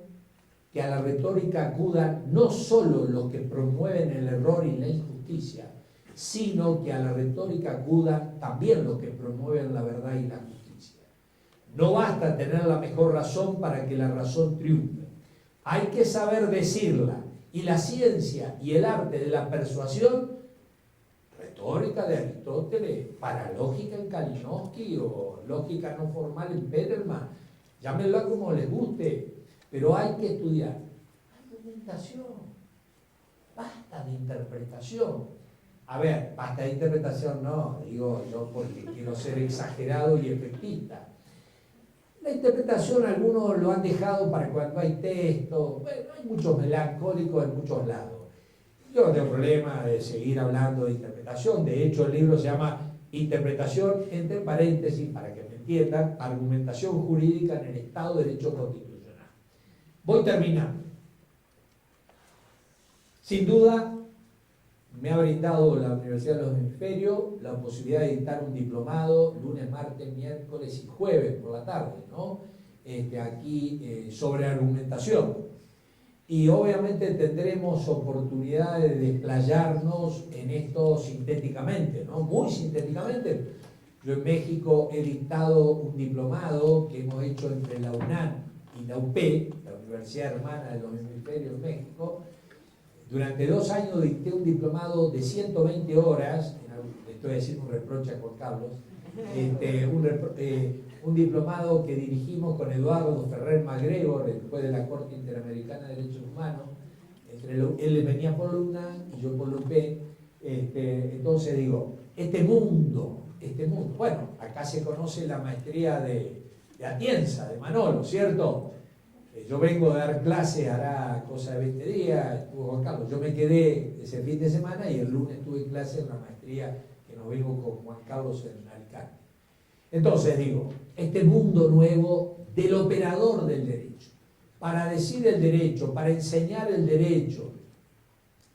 que a la retórica acudan no solo los que promueven el error y la injusticia, sino que a la retórica acudan también los que promueven la verdad y la justicia. No basta tener la mejor razón para que la razón triunfe. Hay que saber decirla. Y la ciencia y el arte de la persuasión, retórica de Aristóteles, paralógica en Kalinowski o lógica no formal en Peterman, llámenla como les guste, pero hay que estudiar argumentación, basta de interpretación. A ver, basta de interpretación no, digo yo porque quiero ser exagerado y efectista. La interpretación algunos lo han dejado para cuando hay texto, bueno, hay muchos melancólicos en muchos lados. Yo no tengo problema de seguir hablando de interpretación, de hecho el libro se llama Interpretación, entre paréntesis, para que me entiendan, argumentación jurídica en el Estado de Derecho Constitucional. Voy terminando. Sin duda, me ha brindado la Universidad de los Hemisferios la posibilidad de dictar un diplomado lunes, martes, miércoles y jueves por la tarde, ¿no? Aquí sobre argumentación. Y obviamente tendremos oportunidad de desplayarnos en esto sintéticamente, ¿no? Muy sintéticamente. Yo en México he dictado un diplomado que hemos hecho entre la UNAM y la UP, la Universidad Hermana de los Hemisferios en México. Durante 2 años dicté un diplomado de 120 horas, estoy haciendo un reproche a Juan Carlos, un diplomado que dirigimos con Eduardo Ferrer MacGregor, después de la Corte Interamericana de Derechos Humanos. Él venía por la UNAM y yo por la UP. Entonces digo, este mundo, bueno, acá se conoce la maestría de Atienza, de Manolo, ¿cierto? Yo vengo a dar clase, hará cosa de 20 días, estuvo Juan Carlos. Yo me quedé ese fin de semana y el lunes tuve clase en la maestría que nos vimos con Juan Carlos en Alicante. Entonces digo, este mundo nuevo del operador del derecho, para decir el derecho, para enseñar el derecho,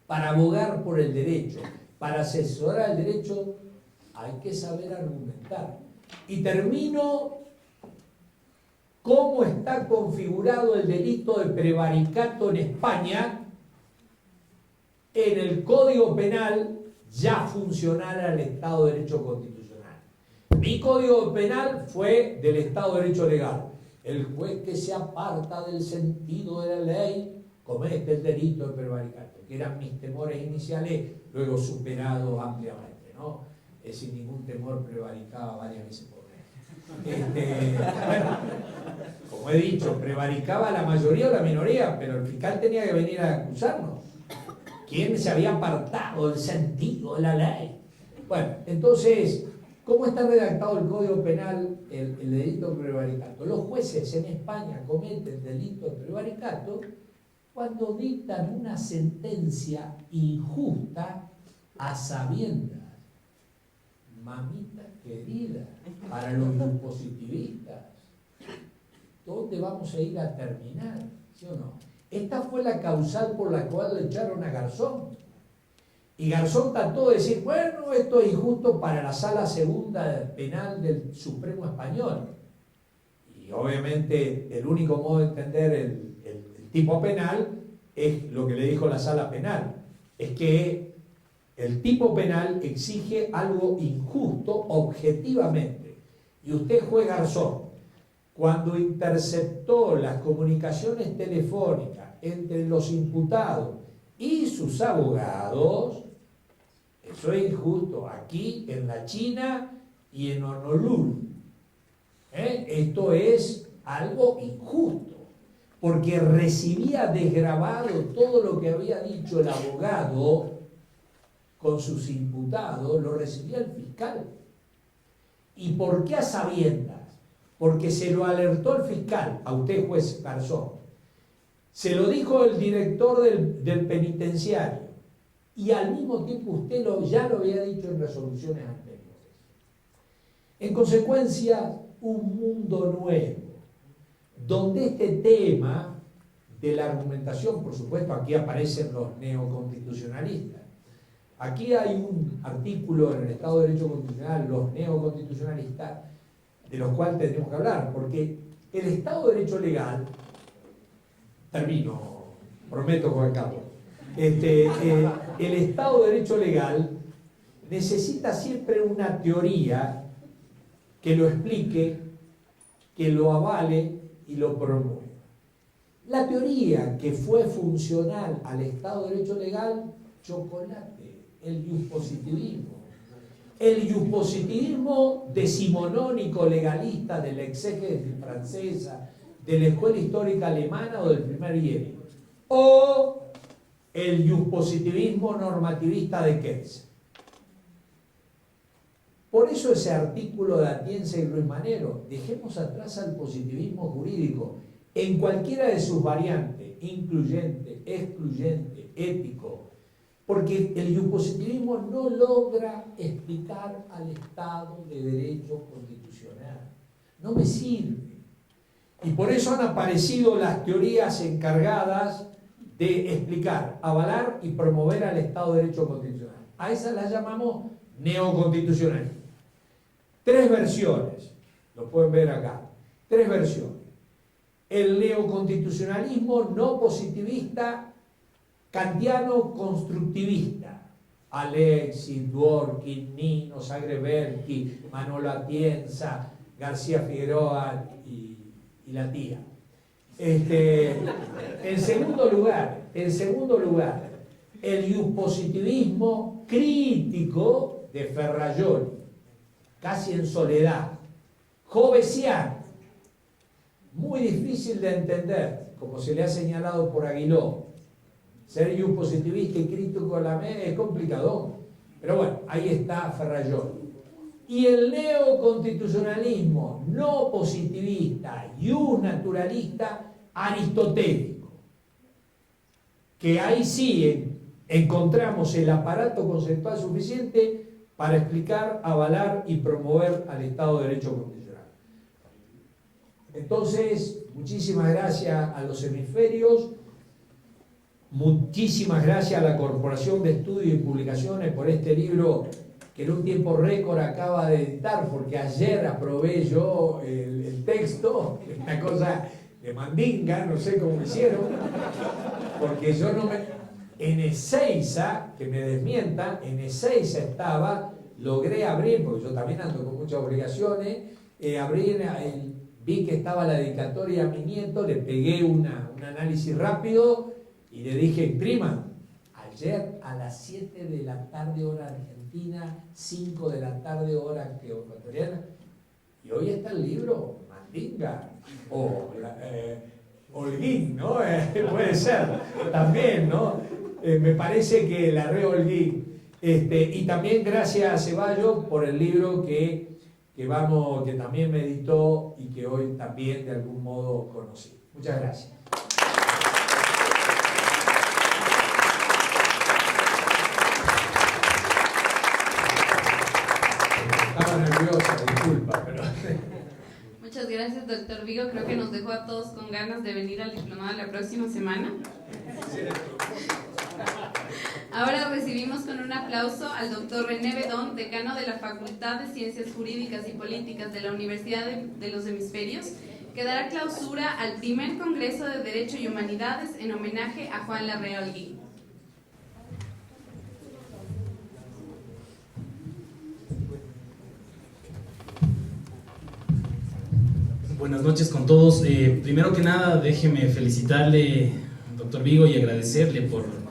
para abogar por el derecho, para asesorar el derecho, hay que saber argumentar. Y termino cómo está configurado el delito de prevaricato en España en el Código Penal ya funcional al Estado de Derecho Constitucional. Mi código penal fue del Estado de Derecho Legal. El juez que se aparta del sentido de la ley comete el delito de prevaricato, que eran mis temores iniciales, luego superados ampliamente, ¿no? Sin ningún temor prevaricaba varias veces por mes. Bueno, como he dicho, prevaricaba la mayoría o la minoría, pero el fiscal tenía que venir a acusarnos. ¿Quién se había apartado del sentido de la ley? Bueno, entonces, ¿cómo está redactado el Código Penal el delito de prevaricato? Los jueces en España cometen delito de prevaricato cuando dictan una sentencia injusta a sabiendas. Mamita querida, para los positivistas, ¿dónde vamos a ir a terminar? ¿Sí o no? Esta fue la causal por la cual le echaron a Garzón. Y Garzón trató de decir, bueno, esto es injusto para la Sala Segunda Penal del Supremo Español. Y obviamente el único modo de entender el tipo penal es lo que le dijo la Sala Penal. Es que el tipo penal exige algo injusto objetivamente. Y usted, juez Garzón, cuando interceptó las comunicaciones telefónicas entre los imputados y sus abogados, eso es injusto aquí en la China y en Honolulu. Esto es algo injusto, porque recibía desgrabado todo lo que había dicho el abogado con sus imputados, lo recibía el fiscal. ¿Y por qué a sabiendas? Porque se lo alertó el fiscal, a usted, juez Garzón. Se lo dijo el director del penitenciario. Y al mismo tiempo usted ya lo había dicho en resoluciones anteriores. En consecuencia, un mundo nuevo, donde este tema de la argumentación, por supuesto, aquí aparecen los neoconstitucionalistas. Aquí hay un artículo en el Estado de Derecho Constitucional, los neoconstitucionalistas, de los cuales tendremos que hablar, porque el Estado de Derecho Legal, termino, prometo, Juan Carlos, el Estado de Derecho Legal necesita siempre una teoría que lo explique, que lo avale y lo promueva. La teoría que fue funcional al Estado de Derecho Legal, chocolate, el iuspositivismo. El iuspositivismo decimonónico legalista de la exégesis francesa, de la escuela histórica alemana o del primer IERI. O el iuspositivismo normativista de Keynes. Por eso ese artículo de Atienza y Ruiz Manero, dejemos atrás al positivismo jurídico en cualquiera de sus variantes, incluyente, excluyente, ético, porque el iuspositivismo no logra explicar al Estado de Derecho constitucional. No me sirve. Y por eso han aparecido las teorías encargadas de explicar, avalar y promover al Estado de Derecho constitucional. A esas las llamamos neoconstitucionalismo. 3 versiones, lo pueden ver acá, 3 versiones. El neoconstitucionalismo no positivista, kantiano constructivista. Alexis, Dworkin, Nino, Zagrebelki, Manolo Atienza, García Figueroa y la tía. En segundo lugar, el iuspositivismo crítico de Ferrajoli, casi en soledad, jovesiano, muy difícil de entender, como se le ha señalado por Aguiló. Ser iuspositivista y crítico a la vez es complicado, pero bueno, ahí está Ferrajoli. Y el neoconstitucionalismo no positivista, iusnaturalista, aristotélico, que ahí sí encontramos el aparato conceptual suficiente para explicar, avalar y promover al Estado de Derecho constitucional. Entonces, muchísimas gracias a los hemisferios, muchísimas gracias a la Corporación de Estudios y Publicaciones por este libro que en un tiempo récord acaba de editar, porque ayer aprobé yo el texto, una cosa de mandinga, no sé cómo me hicieron, porque yo no me... En Ezeiza, que me desmientan, en Ezeiza estaba logré abrir, porque yo también ando con muchas obligaciones, vi que estaba la dedicatoria a mi nieto, le pegué un análisis rápido y le dije, impriman, ayer a las 7 de la tarde hora argentina, 5 de la tarde hora ecuatoriana, y hoy está el libro Mandinga, o Holguín, ¿no? Puede ser, también, ¿no? Me parece que la re Holguín. Y también gracias a Ceballos por el libro que también me editó y que hoy también de algún modo conocí. Muchas gracias. Estaba nerviosa, disculpa, pero... Muchas gracias, doctor Vigo. Creo que nos dejó a todos con ganas de venir al diplomado la próxima semana. Ahora recibimos con un aplauso al doctor René Bedón, decano de la Facultad de Ciencias Jurídicas y Políticas de la Universidad de los Hemisferios, que dará clausura al primer Congreso de Derecho y Humanidades en homenaje a Juan Larrea Holguín. Buenas noches con todos. Primero que nada, déjeme felicitarle, doctor Vigo, y agradecerle por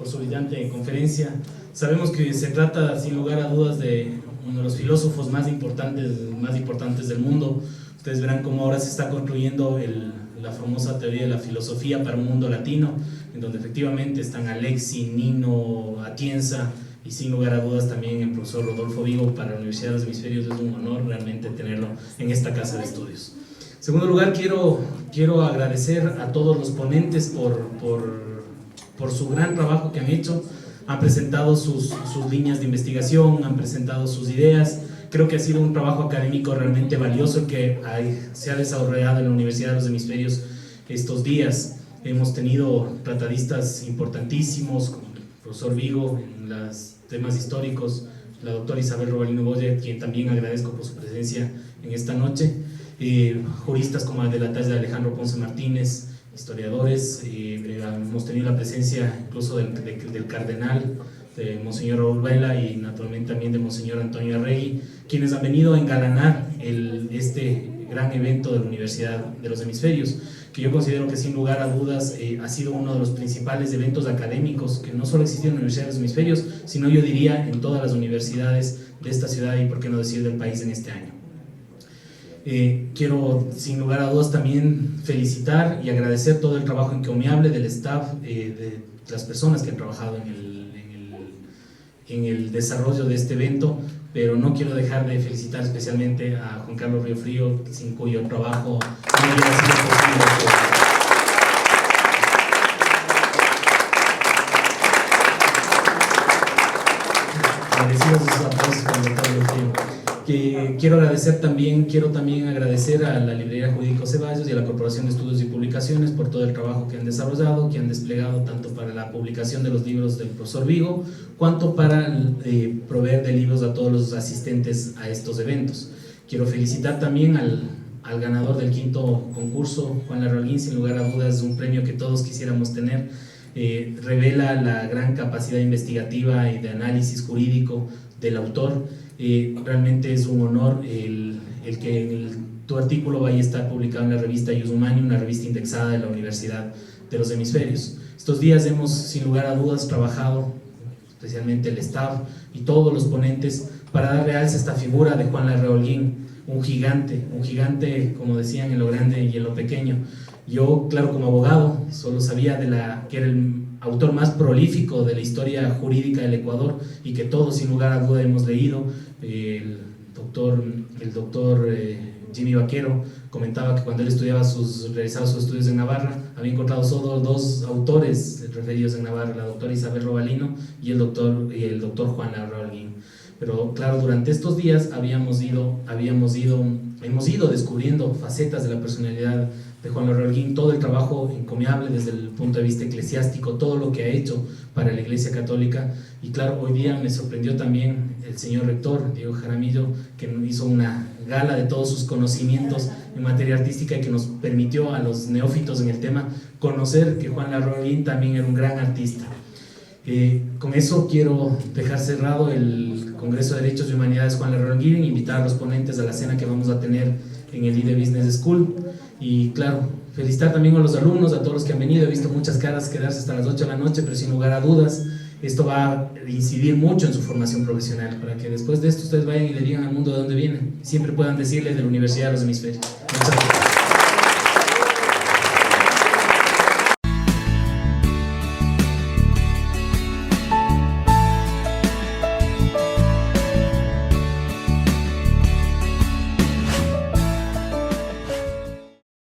su brillante conferencia. Sabemos que se trata, sin lugar a dudas, de uno de los filósofos más importantes del mundo. Ustedes verán cómo ahora se está construyendo la famosa teoría de la filosofía para un mundo latino, en donde efectivamente están Alexi, Nino, Atienza, y sin lugar a dudas también el profesor Rodolfo Vigo. Para la Universidad de los Hemisferios es un honor realmente tenerlo en esta casa de estudios. En segundo lugar, quiero agradecer a todos los ponentes por su gran trabajo que han hecho. Han presentado sus líneas de investigación, han presentado sus ideas. Creo que ha sido un trabajo académico realmente valioso que se ha desarrollado en la Universidad de los Hemisferios estos días. Hemos tenido tratadistas importantísimos, como el profesor Vigo en los temas históricos, la doctora Isabel Robalino Boyer, quien también agradezco por su presencia en esta noche, juristas como el de la talla de Alejandro Ponce Martínez, historiadores, hemos tenido la presencia incluso del cardenal, de Monseñor Raúl Vela, y naturalmente también de Monseñor Antonio Arregui, quienes han venido a engalanar este gran evento de la Universidad de los Hemisferios, que yo considero que sin lugar a dudas ha sido uno de los principales eventos académicos que no solo existió en la Universidad de los Hemisferios, sino yo diría en todas las universidades de esta ciudad y por qué no decir del país en este año. Quiero sin lugar a dudas también felicitar y agradecer todo el trabajo encomiable del staff, de las personas que han trabajado en el desarrollo de este evento, pero no quiero dejar de felicitar especialmente a Juan Carlos Riofrío, sin cuyo trabajo no hubiera sido posible. Agradecidos esos aplausos con el doctor Riofrío. Quiero también agradecer a la Librería Jurídico Ceballos y a la Corporación de Estudios y Publicaciones por todo el trabajo que han desarrollado, que han desplegado tanto para la publicación de los libros del profesor Vigo, cuanto para proveer de libros a todos los asistentes a estos eventos. Quiero felicitar también al ganador del quinto concurso, Juan Larrea Holguín. Sin lugar a dudas, un premio que todos quisiéramos tener. Revela la gran capacidad investigativa y de análisis jurídico del autor. Realmente es un honor el que tu artículo vaya a estar publicado en la revista Ius Humani, una revista indexada de la Universidad de los Hemisferios. Estos días hemos, sin lugar a dudas, trabajado, especialmente el staff y todos los ponentes, para dar realce a esta figura de Juan Larrea Holguín, un gigante, como decían, en lo grande y en lo pequeño. Yo, claro, como abogado, solo sabía que era el autor más prolífico de la historia jurídica del Ecuador y que todos, sin lugar a duda, hemos leído. El doctor Jimmy Vaquero comentaba que cuando él realizaba sus estudios en Navarra, había encontrado solo dos autores referidos en Navarra, la doctora Isabel Robalino y el doctor Juan Larrea Holguín. Pero claro, durante estos días hemos ido descubriendo facetas de la personalidad de Juan Larrea Holguín, todo el trabajo encomiable desde el punto de vista eclesiástico, todo lo que ha hecho para la Iglesia Católica. Y claro, hoy día me sorprendió también el señor rector, Diego Jaramillo, que hizo una gala de todos sus conocimientos en materia artística y que nos permitió a los neófitos en el tema conocer que Juan Larrea Holguín también era un gran artista. Con eso quiero dejar cerrado el Congreso de Derechos y Humanidades Juan Lerroa Holguín, invitar a los ponentes a la cena que vamos a tener en el IDE Business School y claro, felicitar también a los alumnos, a todos los que han venido. He visto muchas caras quedarse hasta las 8 de la noche, pero sin lugar a dudas esto va a incidir mucho en su formación profesional, para que después de esto ustedes vayan y le digan al mundo de dónde vienen, siempre puedan decirle de la Universidad de los Hemisferios. Muchas gracias.